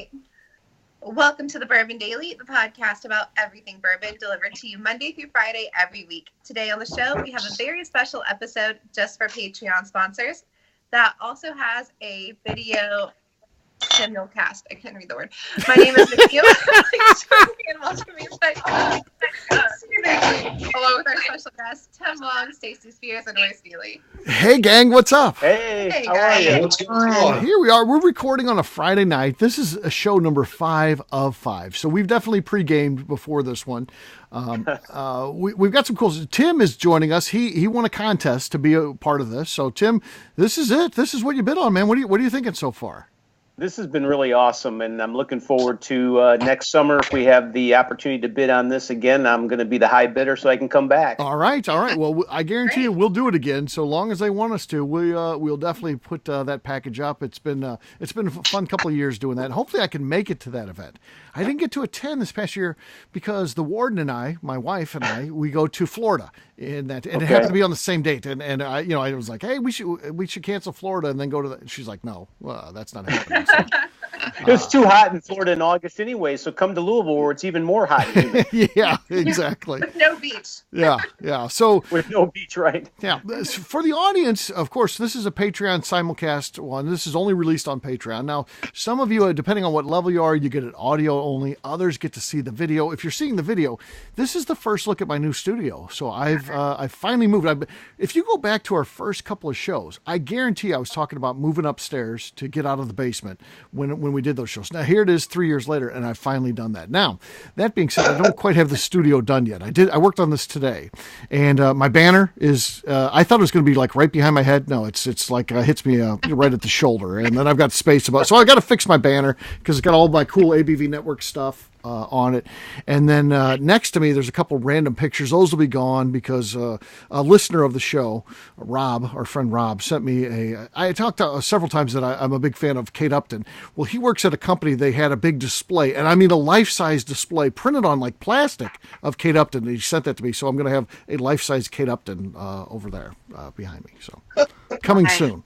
right. Welcome to the Bourbon Daily, the podcast about everything bourbon, delivered to you Monday through Friday every week. Today on the show, we have a very special episode just for Patreon sponsors that also has a video simulcast. I can't read the word. My name is Nikhil. Along with our special guests, Tim Long, Stacey Spears, and Royce Feely. Hey, gang, what's up? Hey, how are you? What's going on? Here we are. We're recording on a Friday night. This is a show number 5 of 5. So we've definitely pre-gamed before this one. We've got some cool. Tim is joining us. He won a contest to be a part of this. So Tim, this is it. This is what you bid on, man. What are you thinking so far? This has been really awesome, and I'm looking forward to next summer. If we have the opportunity to bid on this again, I'm going to be the high bidder so I can come back. All right. Well, I guarantee you we'll do it again. So long as they want us to, we'll definitely put that package up. It's been a fun couple of years doing that. Hopefully I can make it to that event. I didn't get to attend this past year because the warden and I, my wife and I, we go to Florida, and it happened to be on the same date. And I was like, hey, we should cancel Florida and then go to the. She's like, no, that's not happening. So, it's too hot in Florida in August anyway, so come to Louisville where it's even more hot. Yeah, exactly. With no beach. Yeah. So with no beach, right? Yeah. For the audience, of course, this is a Patreon simulcast one. This is only released on Patreon. Now, some of you, depending on what level you are, you get it audio only. Others get to see the video. If you're seeing the video, this is the first look at my new studio. So I've finally moved. If you go back to our first couple of shows, I guarantee I was talking about moving upstairs to get out of the basement when we did those shows. Now here it is 3 years later, and I've finally done that. Now, that being said, I don't quite have the studio done yet. I worked on this today, and my banner is. I thought it was going to be like right behind my head. No, it's like hits me right at the shoulder, and then I've got space about. So I got to fix my banner because it's got all my cool ABV network stuff on it. And then next to me, there's a couple random pictures. Those will be gone because a listener of the show, Rob, our friend Rob, sent me I talked several times that I'm a big fan of Kate Upton. Well, he works at a company. They had a big display, and I mean a life-size display printed on like plastic of Kate Upton. And he sent that to me. So I'm going to have a life-size Kate Upton over there behind me. So coming soon.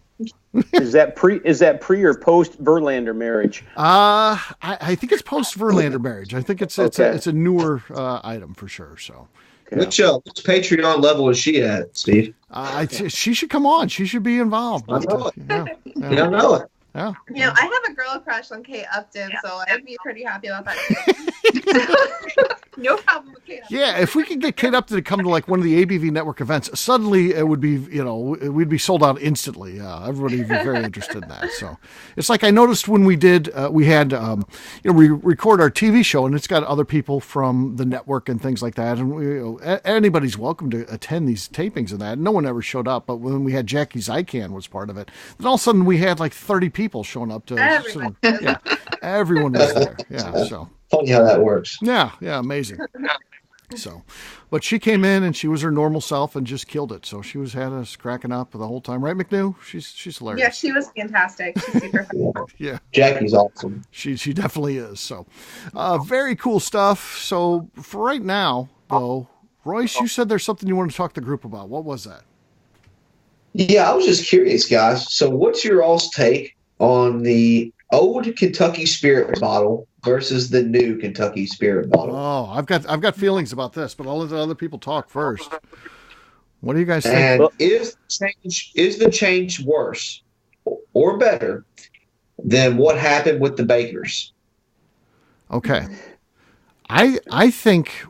Is that pre or post Verlander marriage? I think it's post Verlander marriage. I think it's a newer item for sure. So, which Patreon level is she at, Steve? She should come on. She should be involved. I know it. Yeah. I know it. Yeah. I have a girl crush on Kate Upton, so I'd be pretty happy about that too. No problem with Kate Upton. Yeah, if we could get Kate Upton to come to like one of the ABV Network events, suddenly it would be, we'd be sold out instantly. Everybody would be very interested in that. So it's like I noticed when we did, we record our TV show, and it's got other people from the network and things like that. And anybody's welcome to attend these tapings and that. No one ever showed up, but when we had Jackie Zykan was part of it, then all of a sudden we had like 30 people showing up to everyone was there. Yeah, so funny how that works. Yeah, amazing. So, but she came in and she was her normal self and just killed it. So she had us cracking up the whole time, right, McNew? She's hilarious. Yeah, she was fantastic. She's super fun. Yeah, Jackie's awesome. She definitely is. So, very cool stuff. So for right now, though, Royce, you said there's something you want to talk to the group about. What was that? Yeah, I was just curious, guys. So what's your all's take on the old Kentucky Spirit bottle versus the new Kentucky Spirit bottle? Oh, I've got feelings about this, but I'll let other people talk first. What do you guys think? And is the change worse or better than what happened with the Bakers? Okay, I think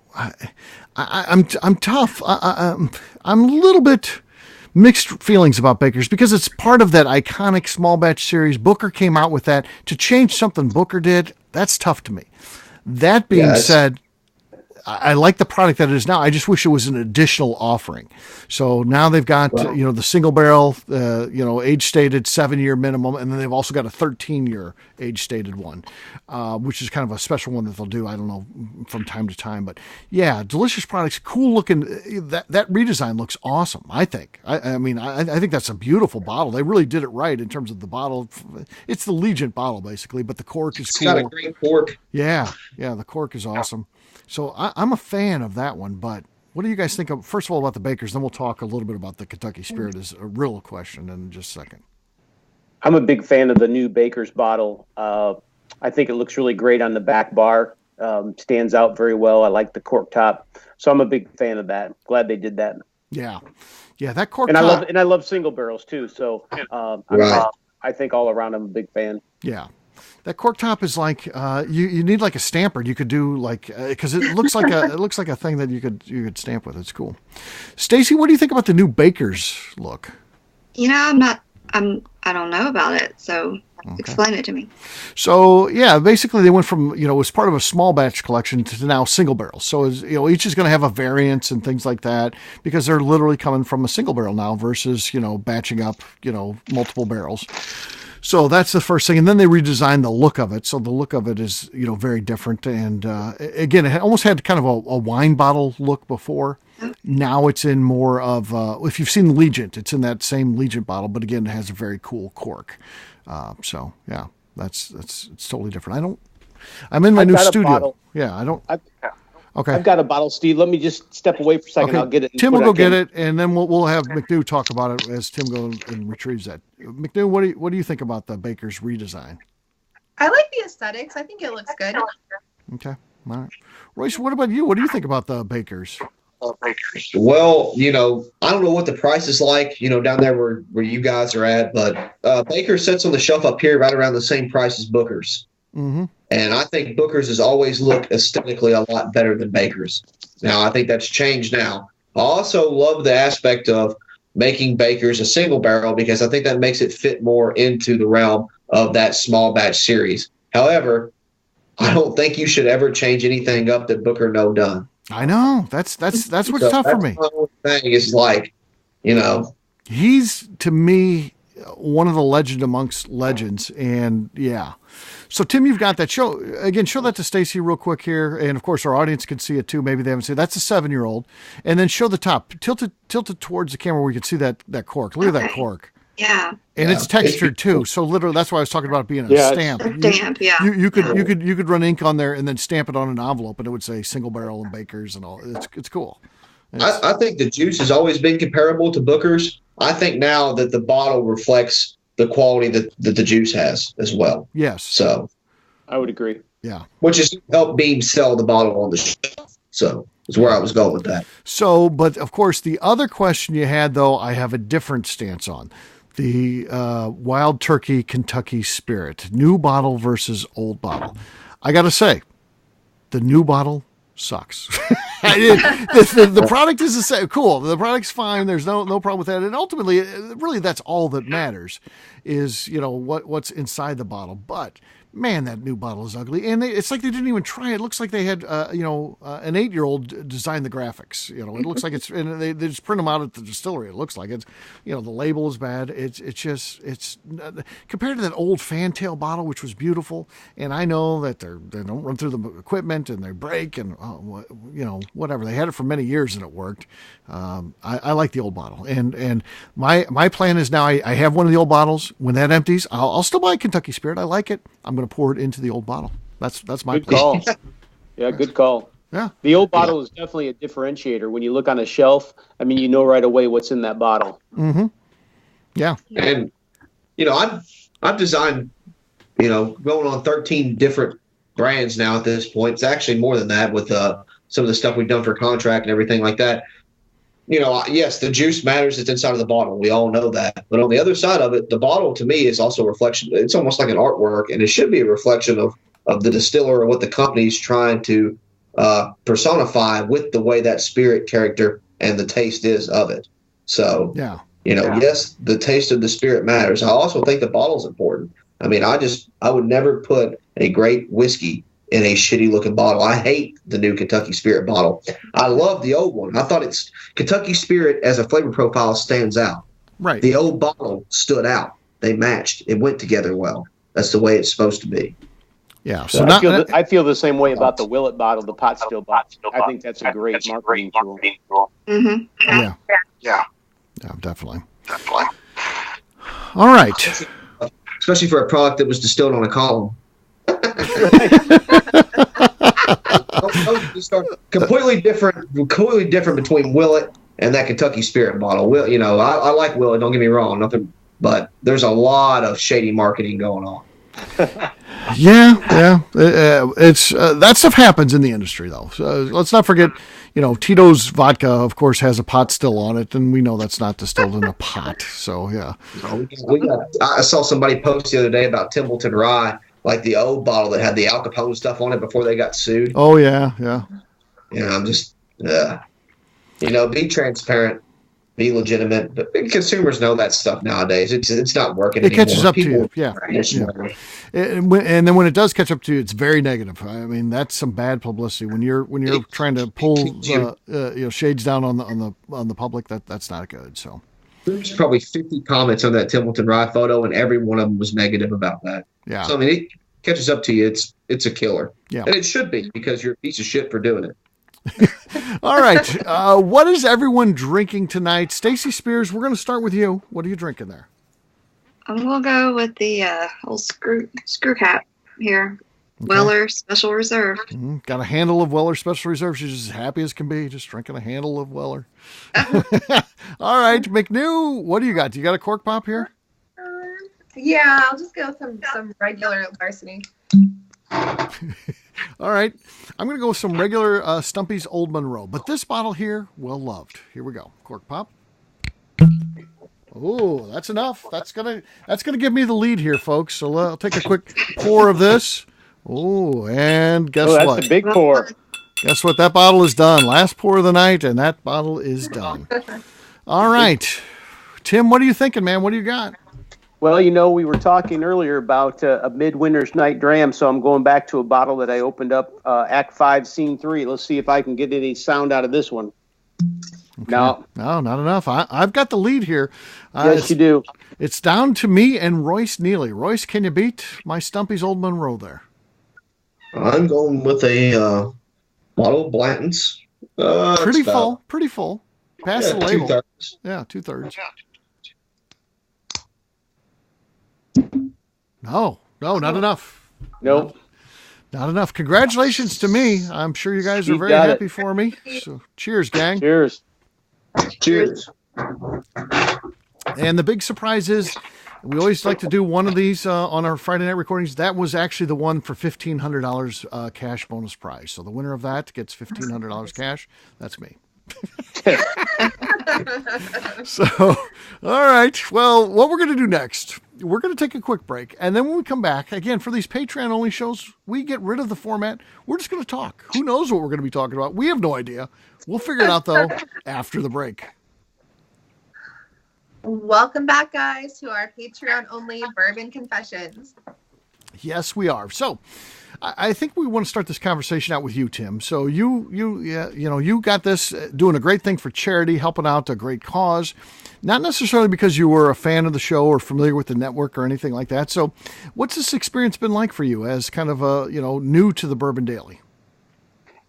I'm tough. I'm a little bit mixed feelings about Bakers because it's part of that iconic small batch series. Booker came out with that. To change something Booker did, that's tough to me. That being said, I like the product that it is now. I just wish it was an additional offering. So now they've got, the single barrel, age stated 7-year minimum. And then they've also got a 13-year age stated one, which is kind of a special one that they'll do. I don't know, from time to time, but yeah, delicious products, cool looking. That redesign looks awesome. I think, I think that's a beautiful bottle. They really did it right in terms of the bottle. It's the Legent bottle basically, but the cork is cool. It's got a great cork. Yeah. The cork is awesome. So I'm a fan of that one, but what do you guys think of, first of all, about the Bakers? Then we'll talk a little bit about the Kentucky Spirit as a real question in just a second. I'm a big fan of the new Baker's bottle. I I think it looks really great on the back bar. Stands out very well. I like the cork top, so I'm a big fan of that. Glad they did that. Yeah, that cork and top. I love single barrels too. So Right. I think all around I'm a big fan. Yeah. That cork top is like you need like a stamper. You could do like because it looks like a thing that you could stamp with. It's cool. Stacy, what do you think about the new Baker's look? I don't know about it, so explain it to me. So yeah, basically they went from it was part of a small batch collection to now single barrels. So each is going to have a variance and things like that because they're literally coming from a single barrel now versus batching up multiple barrels. So that's the first thing. And then they redesigned the look of it. So the look of it is, very different. And again, it almost had kind of a wine bottle look before. Now it's in more of, if you've seen the Legent, it's in that same Legent bottle. But again, it has a very cool cork. So, yeah, it's totally different. I'm in my new studio. Bottle. Yeah, I don't. Okay. I've got a bottle, Steve. Let me just step away for a second. Okay. I'll get it. Tim will go get it, and then we'll have McNew talk about it as Tim goes and retrieves that. McNew, what do you think about the Baker's redesign? I like the aesthetics. I think it looks good. Okay. All right. Royce, what about you? What do you think about the Baker's? Well, I don't know what the price is like, down there where you guys are at, but Baker sits on the shelf up here right around the same price as Booker's. Mm-hmm. And I think Booker's has always looked aesthetically a lot better than Baker's. Now, I think that's changed now. I also love the aspect of making Baker's a single barrel because I think that makes it fit more into the realm of that small batch series. However, I don't think you should ever change anything up that Booker no done. I know. That's what's tough for me. The whole thing is like, he's to me one of the legend amongst legends, and yeah. So Tim, you've got that. Show that to Stacy real quick here, and of course our audience can see it too. Maybe they haven't seen it. That's a 7-year-old, and then show the top. Tilt it towards the camera where you can see that cork. Look at that cork. Yeah. And it's textured too. So literally, that's why I was talking about it being a stamp. You could run ink on there and then stamp it on an envelope, and it would say single barrel and Baker's and all. It's cool. I think the juice has always been comparable to Booker's. I think now that the bottle reflects the quality that the juice has as well. Yes. So I would agree. Yeah. Which is help Beam sell the bottle on the shelf. So is where I was going with that. So, but of course, the other question you had, though, I have a different stance on. The Wild Turkey Kentucky Spirit. New bottle versus old bottle. I got to say, the new bottle sucks. The product is the same. Cool. The product's fine. There's no problem with that. And ultimately, really, that's all that matters is, what's inside the bottle. But man, that new bottle is ugly. And it's like they didn't even try it. It looks like they had, an 8-year-old design the graphics. It looks like it's, and they just print them out at the distillery. It looks like it's, the label is bad. It's compared to that old fantail bottle, which was beautiful. And I know that they don't run through the equipment and they break and, whatever. They had it for many years and it worked. I like the old bottle. And my plan is now I have one of the old bottles. When that empties, I'll still buy Kentucky Spirit. I like it. I'm going to pour it into the old bottle. That's my good call. Yeah, good call. Yeah. The old bottle is definitely a differentiator. When you look on a shelf, you know right away what's in that bottle. Mm-hmm. Yeah. And, I've designed, going on 13 different brands now at this point. It's actually more than that with some of the stuff we've done for contract and everything like that. Yes, the juice matters. It's inside of the bottle. We all know that. But on the other side of it, the bottle to me is also a reflection. It's almost like an artwork, and it should be a reflection of the distiller or what the company's trying to personify with the way that spirit character and the taste is of it. So, yes, the taste of the spirit matters. I also think the bottle's important. I would never put a great whiskey in a shitty looking bottle. I hate the new Kentucky Spirit bottle. I love the old one. I thought Kentucky Spirit as a flavor profile stands out. Right. The old bottle stood out. They matched. It went together well. That's the way it's supposed to be. Yeah. So I feel the same way about the Willet bottle, the pot still bottle. I think that's a great marketing tool. Mm-hmm. Yeah, definitely. All right. Especially for a product that was distilled on a column. completely different between Willet and that Kentucky Spirit bottle. I like Willet, don't get me wrong, but there's a lot of shady marketing going on. Yeah. It's that stuff happens in the industry, though. So let's not forget, Tito's vodka, of course, has a pot still on it, and we know that's not distilled in a pot. So yeah. I saw somebody post the other day about Templeton Rye, like the old bottle that had the Al Capone stuff on it before they got sued. Oh yeah. I'm just, be transparent, be legitimate. But consumers know that stuff nowadays. It's not working It anymore. catches up to you. Yeah. And then when it does catch up to you, it's very negative. I mean, that's some bad publicity. When you're trying to pull shades down on the public, that's not good. So there's probably 50 comments on that Templeton Rye photo, and every one of them was negative about that. Yeah. So I mean, it catches up to you. It's a killer. Yeah. And it should be, because you're a piece of shit for doing it. All right. What is everyone drinking tonight? Stacy Spears, we're going to start with you. What are you drinking there? We'll go with the old screw cap here. Okay. Weller Special Reserve. Got a handle of Weller Special Reserve. She's as happy as can be, just drinking a handle of Weller. All right, McNew, what do you got? Do you got a cork pop here? Yeah, I'll just go with some regular Larceny. All right, I'm going to go with some regular Stumpy's Old Monroe, but this bottle here, well loved. Here we go, cork pop. Oh, that's enough. That's gonna give me the lead here, folks. So I'll take a quick pour of this. Oh, and guess what? That's a big pour. Guess what? That bottle is done. Last pour of the night, and that bottle is done. All right, Tim, what are you thinking, man? What do you got? Well, we were talking earlier about a Midwinter's Night Dram, so I'm going back to a bottle that I opened up, Act 5, Scene 3. Let's see if I can get any sound out of this one. Okay. No, not enough. I've got the lead here. Yes, you do. It's down to me and Royce Neely. Royce, can you beat my Stumpy's Old Monroe there? I'm going with a bottle of Blanton's. Pretty full. Pass the label. 2/3. Yeah, 2/3. No, not enough. Nope. Not enough. Congratulations to me. I'm sure you guys are very happy for me. So cheers, gang. Cheers. And the big surprise is, we always like to do one of these on our Friday night recordings. That was actually the one for $1,500 cash bonus prize. So the winner of that gets $1,500 cash. That's me. So, all right. Well, what we're going to do next, we're going to take a quick break. And then when we come back, again, for these Patreon-only shows, we get rid of the format. We're just going to talk. Who knows what we're going to be talking about? We have no idea. We'll figure it out, though, after the break. Welcome back, guys, to our Patreon-only Bourbon Confessions. Yes, we are. So, I think we want to start this conversation out with you, Tim. So you got this, doing a great thing for charity, helping out a great cause, not necessarily because you were a fan of the show or familiar with the network or anything like that. So what's this experience been like for you as kind of new to the Bourbon Daily?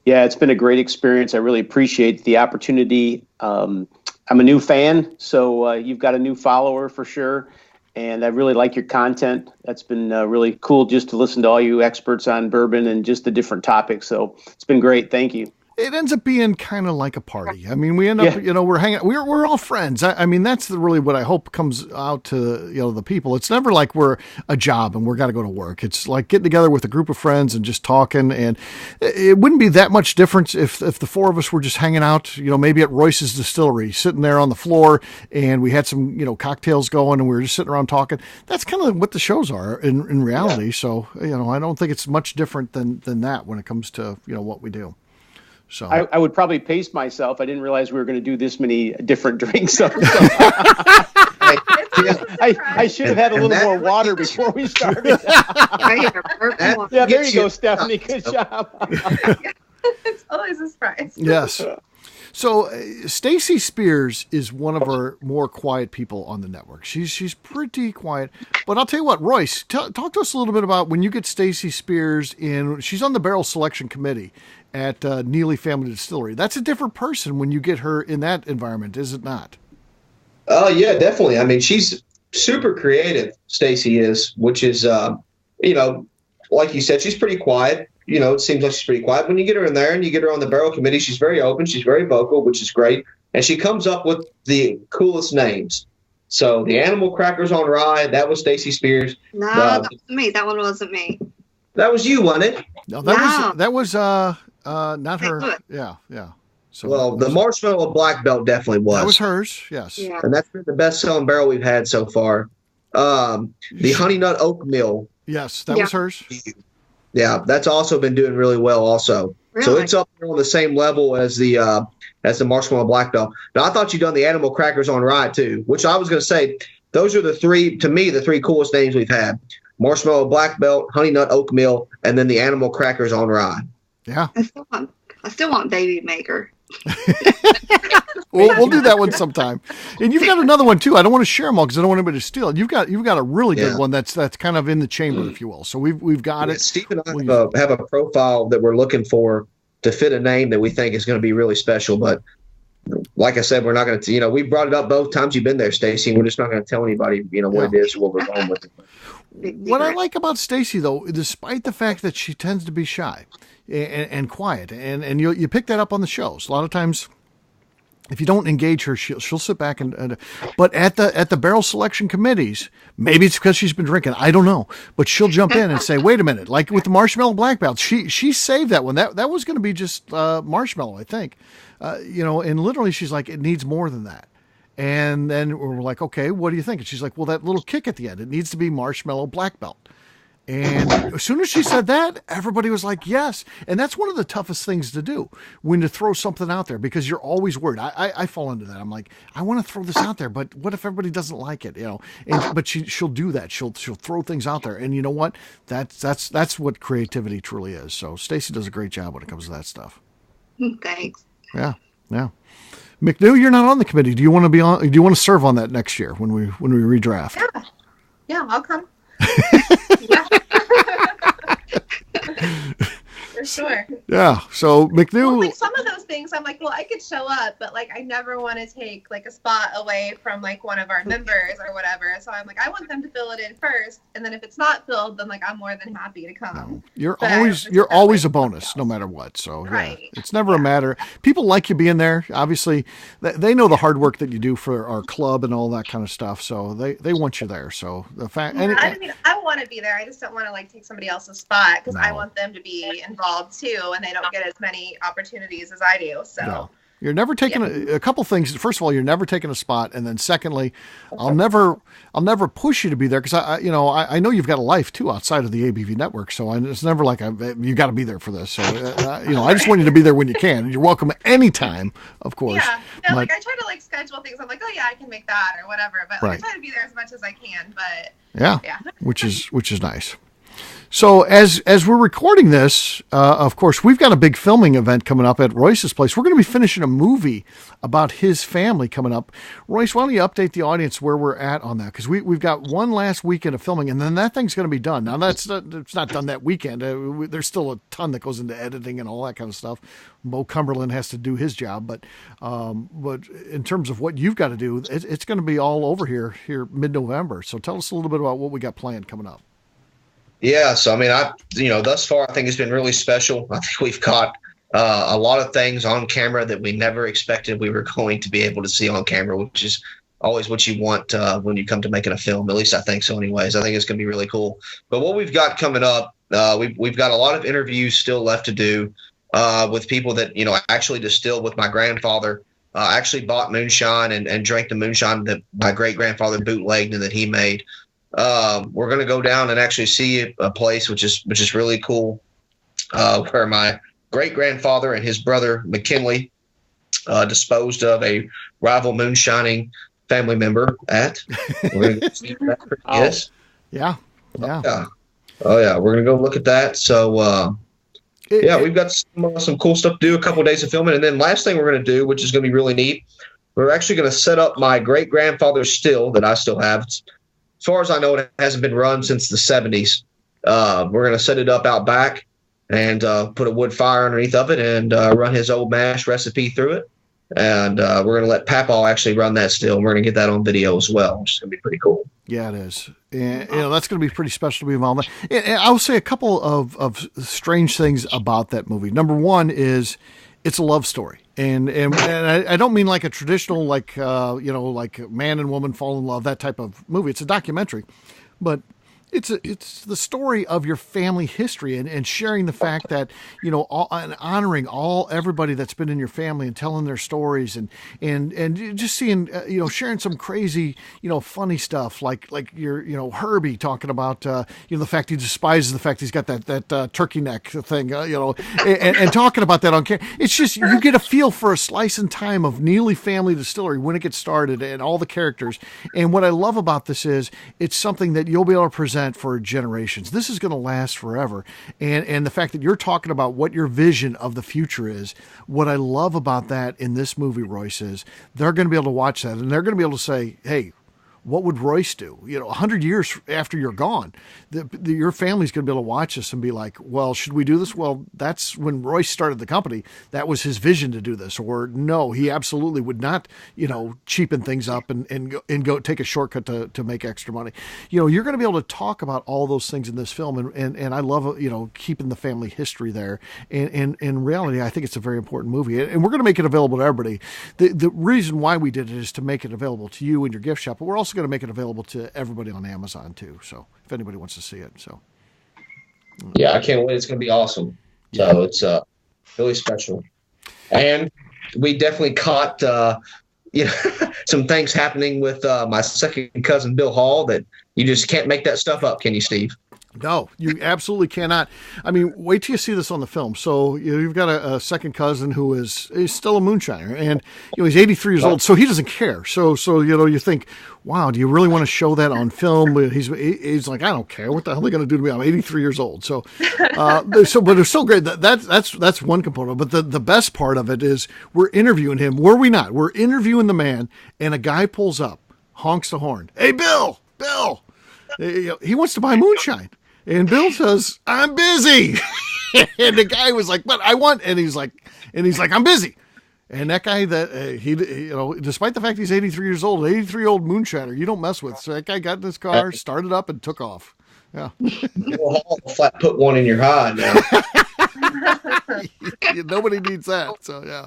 Yeah, it's been a great experience. I really appreciate the opportunity. I'm a new fan, so you've got a new follower for sure. And I really like your content. That's been really cool just to listen to all you experts on bourbon and just the different topics. So it's been great. Thank you. It ends up being kind of like a party. I mean, we end up, we're hanging, we're all friends. I mean, that's really what I hope comes out to, the people. It's never like we're a job and we're got to go to work. It's like getting together with a group of friends and just talking. And it wouldn't be that much difference if the four of us were just hanging out, maybe at Royce's Distillery, sitting there on the floor, and we had some, cocktails going and we were just sitting around talking. That's kind of what the shows are in reality. Yeah. So, I don't think it's much different than that when it comes to, what we do. So I would probably pace myself. I didn't realize we were going to do this many different drinks. I should have had a little more water before we started. Yeah, there you go, Stephanie. Good job. It's always a surprise. Yes. So Stacy Spears is one of our more quiet people on the network. She's pretty quiet. But I'll tell you what, Royce, talk to us a little bit about when you get Stacy Spears in. She's on the barrel selection committee at Neely Family Distillery. That's a different person when you get her in that environment, is it not? Oh, yeah, definitely. I mean, she's super creative, Stacy is, which is, like you said, she's pretty quiet. It seems like she's pretty quiet. When you get her in there and you get her on the barrel committee, she's very open. She's very vocal, which is great. And she comes up with the coolest names. So the animal crackers on rye, that was Stacy Spears. No, that wasn't me. That one wasn't me. That was you, wasn't it? No, that was not her. Yeah. So well, the marshmallow black belt definitely was. That was hers. Yes. Yeah. And that's been the best selling barrel we've had so far. The honey nut oatmeal. Yes, that was hers. Yeah, that's also been doing really well also. Really? So it's up there on the same level as the marshmallow black belt. Now I thought you'd done the animal crackers on rye too, which I was going to say those are the three coolest names we've had: marshmallow black belt, honey nut oatmeal, and then the animal crackers on rye. Yeah. I still want baby maker. We'll do that one sometime. And you've got another one too. I don't want to share them all because I don't want anybody to steal it. You've got a really good one that's kind of in the chamber, if you will. So we've got it. Steve and I have a profile that we're looking for to fit a name that we think is going to be really special. But like I said, we're not going to. We brought it up both times you've been there, Stacy. And we're just not going to tell anybody, what it is or what we're going with it. What I like about Stacy, though, despite the fact that she tends to be shy and quiet, and you pick that up on the shows. A lot of times, if you don't engage her, she'll sit back but at the barrel selection committees, maybe it's because she's been drinking, I don't know, but she'll jump in and say, wait a minute, like with the marshmallow black belt, she saved that one. That was going to be just marshmallow, I think, and literally she's like, it needs more than that. And then we're like, okay, what do you think? And she's like, well, that little kick at the end, it needs to be marshmallow black belt. And as soon as she said that, everybody was like, yes. And that's one of the toughest things to do, when to throw something out there, because you're always worried. I fall into that. I'm like, I want to throw this out there, but what if everybody doesn't like it? But she'll do that. She'll throw things out there. And you know what? That's what creativity truly is. So Stacy does a great job when it comes to that stuff. Thanks. Yeah. McNew, you're not on the committee. Do you want to be on? Do you want to serve on that next year when we redraft? Yeah, I'll come. For sure. Yeah. So McNew, like some of those things, I'm like, well, I could show up, but like I never want to take like a spot away from like one of our members or whatever. So I'm like, I want them to fill it in first, and then if it's not filled, then like I'm more than happy to come. You're always a bonus, no matter what. So right. It's never a matter. People like you being there. Obviously, they know the hard work that you do for our club and all that kind of stuff. So they want you there. So the fact, I want to be there. I just don't want to like take somebody else's spot because I want them to be involved too, and they don't get as many opportunities as I do. So no. You're never taking a couple things. First of all, you're never taking a spot, and then secondly, I'll never push you to be there because I know you've got a life too outside of the ABV network. So it's never like you got to be there for this. So I just want you to be there when you can. You're welcome anytime, of course. Yeah, like I try to like schedule things. I'm like, oh yeah, I can make that or whatever. But I try to be there as much as I can. But yeah, which is nice. So as we're recording this, of course, we've got a big filming event coming up at Royce's place. We're going to be finishing a movie about his family coming up. Royce, why don't you update the audience where we're at on that? Because we've got one last weekend of filming, and then that thing's going to be done. Now, it's not done that weekend. There's still a ton that goes into editing and all that kind of stuff. Bo Cumberland has to do his job. But in terms of what you've got to do, it's going to be all over here mid-November. So tell us a little bit about what we got planned coming up. Yeah, so I mean, thus far I think it's been really special. I think we've got a lot of things on camera that we never expected we were going to be able to see on camera, which is always what you want when you come to making a film. At least I think so. Anyways, I think it's going to be really cool. But what we've got coming up, we've got a lot of interviews still left to do with people that actually distilled with my grandfather. Actually bought moonshine and drank the moonshine that my great grandfather bootlegged and that he made. We're going to go down and actually see a place which is really cool, where my great grandfather and his brother McKinley disposed of a rival moonshining family member at. We're going to see that. Yes. Yeah. Oh yeah. We're going to go look at that. So we've got some cool stuff to do. A couple of days of filming, and then last thing we're going to do, which is going to be really neat, we're actually going to set up my great grandfather's still that I still have. As far as I know, it hasn't been run since the 70s. We're going to set it up out back and put a wood fire underneath of it and run his old mash recipe through it. And we're going to let Papaw actually run that still. And we're going to get that on video as well, which is going to be pretty cool. Yeah, it is. And, that's going to be pretty special to be involved in. And I'll say a couple of strange things about that movie. Number one is it's a love story. And I don't mean like a traditional, like, like man and woman fall in love, that type of movie. It's a documentary, but it's the story of your family history and sharing the fact that, and honoring everybody that's been in your family and telling their stories and just seeing, sharing some crazy, funny stuff like your, Herbie talking about, the fact he despises the fact he's got that turkey neck thing, and talking about that on camera. It's just, you get a feel for a slice in time of Neely Family Distillery when it gets started and all the characters. And what I love about this is it's something that you'll be able to present for generations. This is going to last forever. And the fact that you're talking about what your vision of the future is, what I love about that in this movie, Royce, is they're going to be able to watch that and they're going to be able to say, hey, what would Royce do? 100 years after you're gone, your family's going to be able to watch this and be like, well, should we do this? Well, that's when Royce started the company. That was his vision to do this. Or no, he absolutely would not, cheapen things up and go take a shortcut to make extra money. You're going to be able to talk about all those things in this film. And I love, keeping the family history there. And in reality, I think it's a very important movie. And we're going to make it available to everybody. The reason why we did it is to make it available to you and your gift shop, but we're also going to make it available to everybody on Amazon too. So if anybody wants to see it, yeah, I can't wait. It's going to be awesome. So it's really special, and we definitely caught some things happening with my second cousin Bill Hall that you just can't make that stuff up, can you, Steve? No, you absolutely cannot. I mean, wait till you see this on the film. So you've got a second cousin who is still a moonshiner, and he's 83 years old, so he doesn't care. So you think, wow, do you really want to show that on film? But he's like, I don't care. What the hell are they going to do to me? I'm 83 years old. So, but it's so great. That's one component. But the best part of it is we're interviewing him. Were we not? We're interviewing the man, and a guy pulls up, honks the horn. Hey, Bill. He wants to buy moonshine. And Bill says, I'm busy. And the guy was like, but I want, and he's like, I'm busy. And that guy that despite the fact he's 83 years old, 83-year-old moonshiner, you don't mess with. So that guy got in his car, started up, and took off. Yeah. We'll flat put one in your hide now. Nobody needs that. So yeah.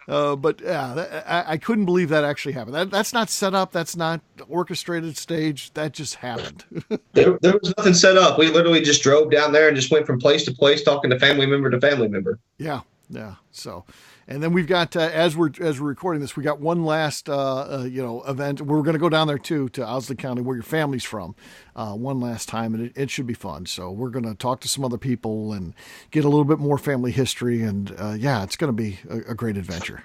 But yeah, I couldn't believe that actually happened. That's not set up. That's not orchestrated stage. That just happened. There was nothing set up. We literally just drove down there and just went from place to place, talking to family member to family member. Yeah. So, and then we've got as we're recording this, we got one last event. We're going to go down there too to Owsley County, where your family's from, one last time, and it should be fun. So we're going to talk to some other people and get a little bit more family history, and it's going to be a great adventure.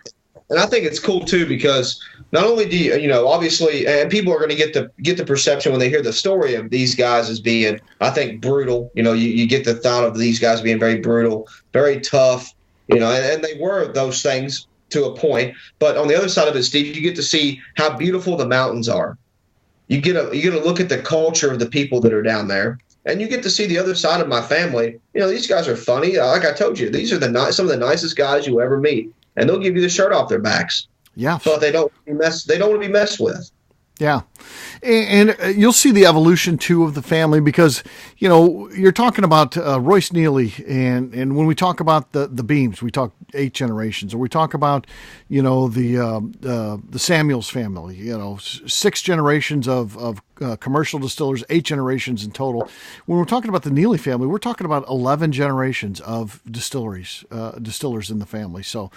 And I think it's cool too, because not only do you obviously, and people are going to get the perception when they hear the story of these guys as being, I think, brutal. You get the thought of these guys being very brutal, very tough. And they were those things to a point. But on the other side of it, Steve, you get to see how beautiful the mountains are. You get to look at the culture of the people that are down there, and you get to see the other side of my family. These guys are funny. Like I told you, these are some of the nicest guys you'll ever meet, and they'll give you the shirt off their backs. Yeah, but they don't want to be messed with. Yeah. And you'll see the evolution too of the family, because, you're talking about Royce Neely, and when we talk about the Beams, we talk 8 generations, or we talk about, the Samuels family, 6 generations of commercial distillers, 8 generations in total. When we're talking about the Neely family, we're talking about 11 generations of distillers in the family. So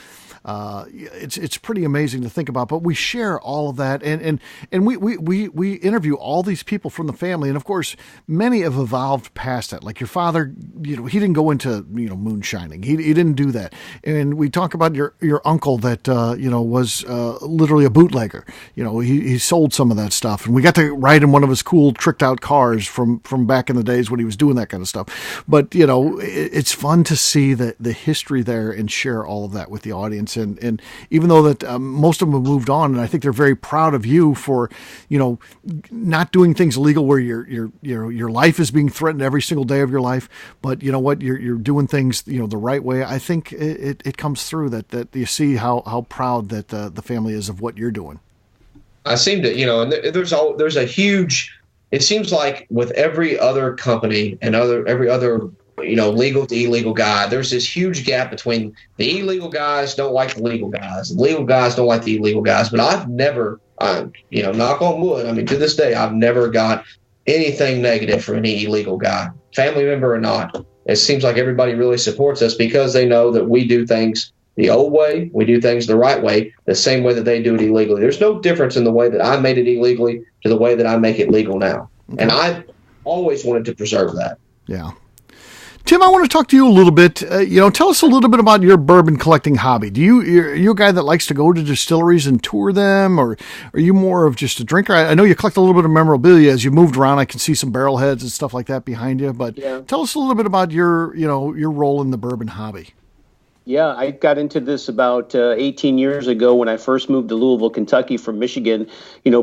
it's pretty amazing to think about, but we share all of that, and we interview all these people from the family, and of course many have evolved past that. Like your father, he didn't go into moonshining. He didn't do that. And we talk about your uncle that was literally a bootlegger. He sold some of that stuff, and we got to ride in one of his cool tricked out cars from back in the days when he was doing that kind of stuff. But it's fun to see the history there and share all of that with the audience. And even though that most of them have moved on, and I think they're very proud of you for not doing things illegal where your life is being threatened every single day of your life, but you're doing things the right way. I think it comes through that you see how proud that the family is of what you're doing. I seem to, and there's a huge. It seems like with every other company and every other legal to illegal guy. There's this huge gap between the illegal guys don't like the legal guys. The legal guys don't like the illegal guys. But I've never, knock on wood, I mean, to this day, I've never got anything negative from any illegal guy, family member or not. It seems like everybody really supports us because they know that we do things the old way, we do things the right way, the same way that they do it illegally. There's no difference in the way that I made it illegally to the way that I make it legal now. Okay. And I always wanted to preserve that. Yeah. Tim, I want to talk to you a little bit. Tell us a little bit about your bourbon collecting hobby. Are you a guy that likes to go to distilleries and tour them, or are you more of just a drinker? I know you collect a little bit of memorabilia as you moved around. I can see some barrel heads and stuff like that behind you. But Tell us a little bit about your role in the bourbon hobby. Yeah, I got into this about 18 years ago when I first moved to Louisville, Kentucky from Michigan.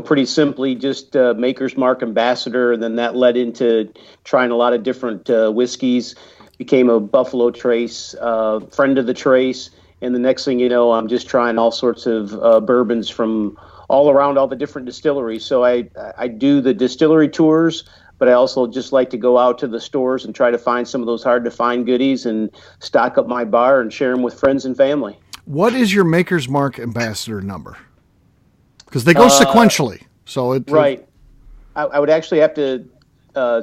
Pretty simply just Maker's Mark ambassador, and then that led into trying a lot of different whiskeys. Became a Buffalo Trace, friend of the Trace, and the next thing you know, I'm just trying all sorts of bourbons from all around all the different distilleries. So I do the distillery tours, but I also just like to go out to the stores and try to find some of those hard-to-find goodies and stock up my bar and share them with friends and family. What is your Maker's Mark ambassador number? Because they go sequentially. Right. I would actually have to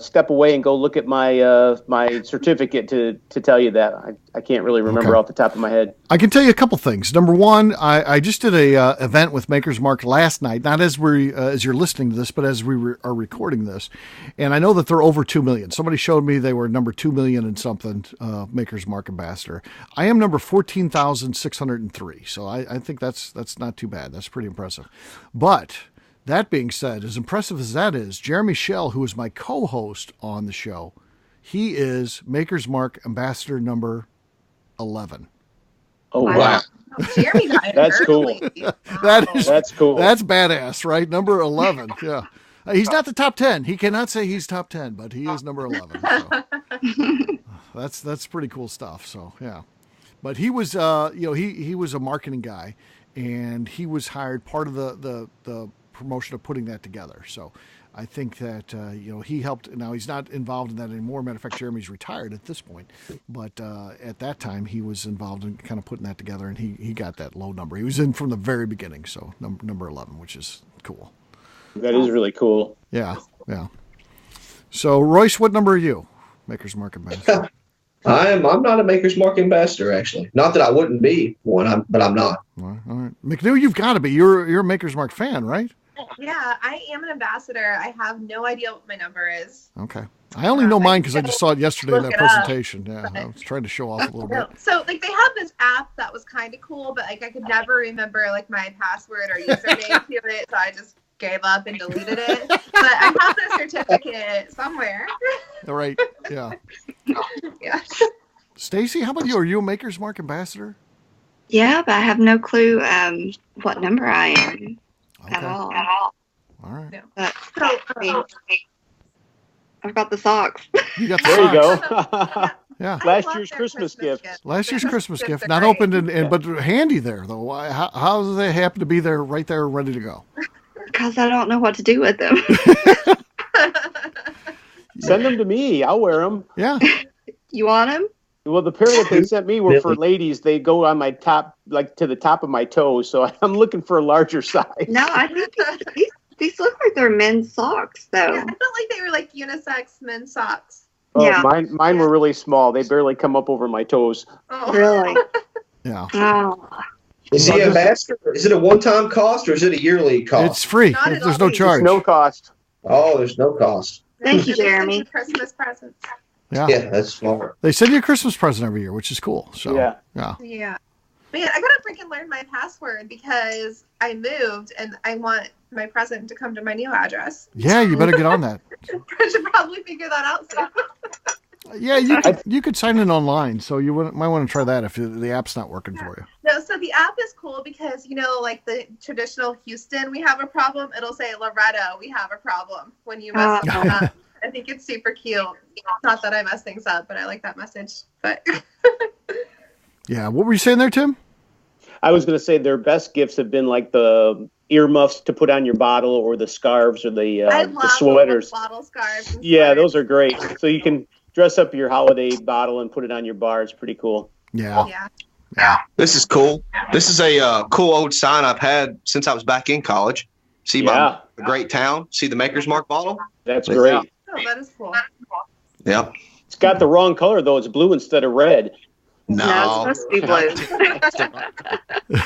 step away and go look at my my certificate to tell you that. I can't really remember off the top of my head. I can tell you a couple things. Number one, I just did a event with Maker's Mark last night, not as you're listening to this, but as we are recording this. And I know that they're over 2 million. Somebody showed me they were number 2 million and something, Maker's Mark ambassador. I am number 14,603. So I think that's not too bad. That's pretty impressive. But that being said, as impressive as that is, Jeremy Schell, who is my co-host on the show, he is Maker's Mark ambassador number 11. Oh, wow. Jeremy got it That's early. cool. That's cool. That's badass, right? Number 11. Yeah. He's not the top 10. He cannot say he's top 10, but he is number 11. So. That's pretty cool stuff. So, yeah. But he was, he was a marketing guy, and he was hired part of the promotion of putting that together. So I think that, he helped. Now he's not involved in that anymore. Matter of fact, Jeremy's retired at this point, but at that time he was involved in kind of putting that together, and he got that low number. He was in from the very beginning. So number 11, which is cool. That is really cool. Yeah. Yeah. So Royce, what number are you? Maker's Mark ambassador. I'm not a Maker's Mark ambassador, actually. Not that I wouldn't be one, but I'm not. All right. McNew, you've got to be. You're a Maker's Mark fan, right? Yeah, I am an ambassador. I have no idea what my number is. Okay. I only know mine because I just saw it yesterday in that presentation. Yeah, but, I was trying to show off a little bit. So, they have this app that was kind of cool, but, I could never remember, my password or username to it, so I just gave up and deleted it. But I have the certificate somewhere. All right. Yeah. Yeah. Stacy, how about you? Are you a Maker's Mark ambassador? Yeah, but I have no clue what number I am at all. All right. No. But, I've got the socks. You got the There you socks. go. Yeah. Last year's Christmas gift. Last year's Christmas gift, are not great. opened but handy there though. How do they happen to be there, right there, ready to go? Because I don't know what to do with them. Send them to me. I'll wear them. Yeah. You want them? Well, the pair that they sent me were for ladies. They go on my top, to the top of my toes. So I'm looking for a larger size. No, I think these look like they're men's socks, though. Yeah, I felt like they were unisex men's socks. Oh, Yeah. Mine were really small. They barely come up over my toes. Oh. Really? Yeah. Oh. Is the ambassador? Is it a one-time cost or is it a yearly cost? It's free. Not at There's all. no charge. No cost. Oh, there's no cost. Thank you, They send Jeremy. Christmas presents. Yeah. Yeah, that's smart. They send you a Christmas present every year, which is cool. So Yeah. Yeah. Man, I gotta freaking learn my password because I moved and I want my present to come to my new address. Yeah, you better get on that. I should probably figure that out soon. Yeah, you could sign in online, so you might want to try that if the app's not working for you. No, so the app is cool because, the traditional Houston, we have a problem. It'll say Loretto, we have a problem when you mess something up. I think it's super cute. Not that I mess things up, but I like that message. But Yeah, what were you saying there, Tim? I was going to say their best gifts have been the earmuffs to put on your bottle, or the scarves, or I the love sweaters. bottle scarves. And Yeah, sweaters. those are great. So you can dress up your holiday bottle and put it on your bar. It's pretty cool. Yeah. Yeah. This is cool. This is a cool old sign I've had since I was back in college. See my great town. See the Maker's Mark bottle. That's great. Oh, that is cool. Yeah. It's got the wrong color though. It's blue instead of red. No, it's supposed to be blue.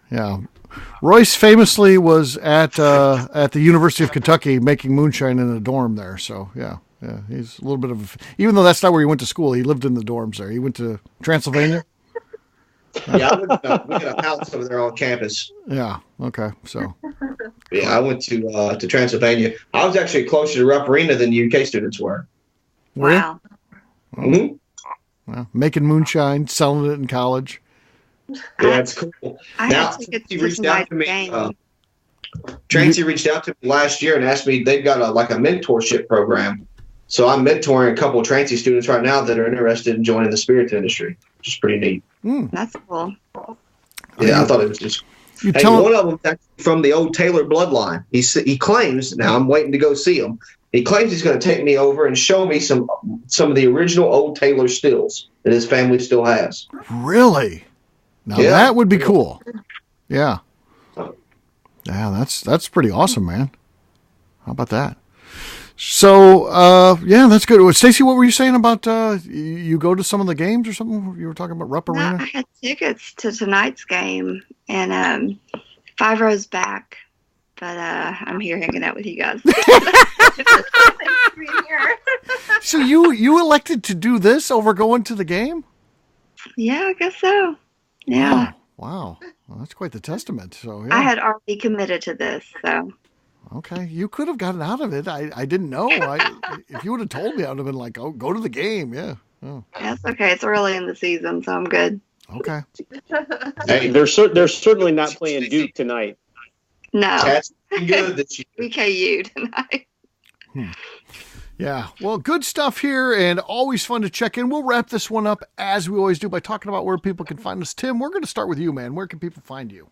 Yeah. Royce famously was at the University of Kentucky making moonshine in a dorm there. So yeah, he's a little bit of, even though that's not where he went to school, he lived in the dorms there. He went to Transylvania. Yeah, we got a house over there on campus. Yeah. Okay. So. Yeah, I went to Transylvania. I was actually closer to Rupp Arena than the UK students were. Wow. Mm-hmm. Well, making moonshine, selling it in college. Yeah, that's cool. I Now, had tickets he to reached out tonight's to me. game. Tracy reached out to me last year and asked me, they've got a mentorship program. So I'm mentoring a couple of Tracy students right now that are interested in joining the spirits industry, which is pretty neat. That's cool. Yeah, I thought it was just. You Hey, tell one of them actually from the old Taylor bloodline. He claims, now I'm waiting to go see him. He claims he's going to take me over and show me some of the original old Taylor stills that his family still has. Really? Now Yeah. that would be cool. Yeah. Yeah, that's pretty awesome, man. How about that? So, yeah, that's good. Stacey, what were you saying about you go to some of the games or something? You were talking about Rupp No, Arena? I had tickets to tonight's game and 5 rows back, but I'm here hanging out with you guys. Thanks for being here. So you elected to do this over going to the game? Yeah, I guess so. Yeah. Wow. Well, that's quite the testament. So yeah. I had already committed to this, so. Okay, you could have gotten out of it. I didn't know. If you would have told me, I would have been like, "Oh, go to the game." Yeah. Oh, That's okay. It's early in the season, so I'm good. okay. Hey, they're certainly not playing Duke tonight. No, That's good that you. we KU tonight. Yeah. Well, good stuff here, and always fun to check in. We'll wrap this one up as we always do by talking about where people can find us. Tim, we're going to start with you, man. Where can people find you?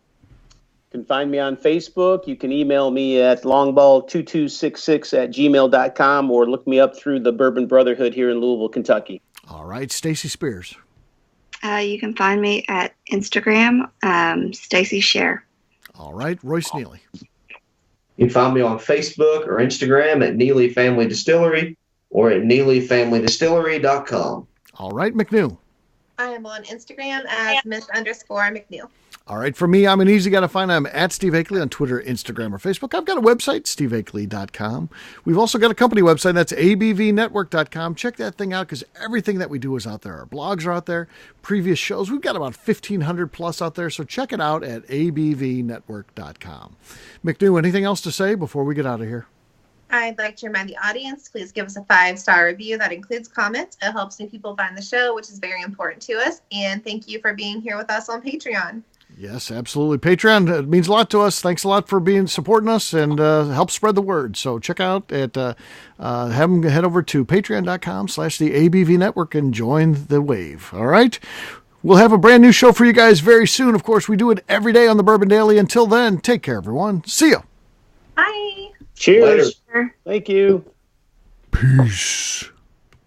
You can find me on Facebook. You can email me at longball2266@gmail.com or look me up through the Bourbon Brotherhood here in Louisville, Kentucky. All right, Stacey Spears. You can find me at Instagram, Stacy Share. All right, Royce Neely. You can find me on Facebook or Instagram at Neely Family Distillery or at NeelyFamilyDistillery.com. All right, McNeil. I am on Instagram as Miss_McNeil. All right, for me, I'm an easy guy to find. I'm at Steve Akeley on Twitter, Instagram, or Facebook. I've got a website, steveakeley.com. We've also got a company website, that's abvnetwork.com. Check that thing out because everything that we do is out there. Our blogs are out there, previous shows. We've got about 1,500 plus out there, so check it out at abvnetwork.com. McNew, anything else to say before we get out of here? I'd like to remind the audience, please give us a 5-star review. That includes comments. It helps new people find the show, which is very important to us. And thank you for being here with us on Patreon. Yes, absolutely. Patreon, it means a lot to us. Thanks a lot for supporting us and help spread the word. So check out have them head over to patreon.com/the ABV Network and join the wave. All right. We'll have a brand new show for you guys very soon. Of course, we do it every day on the Bourbon Daily. Until then, take care, everyone. See ya. Bye. Cheers. Later. Thank you. Peace.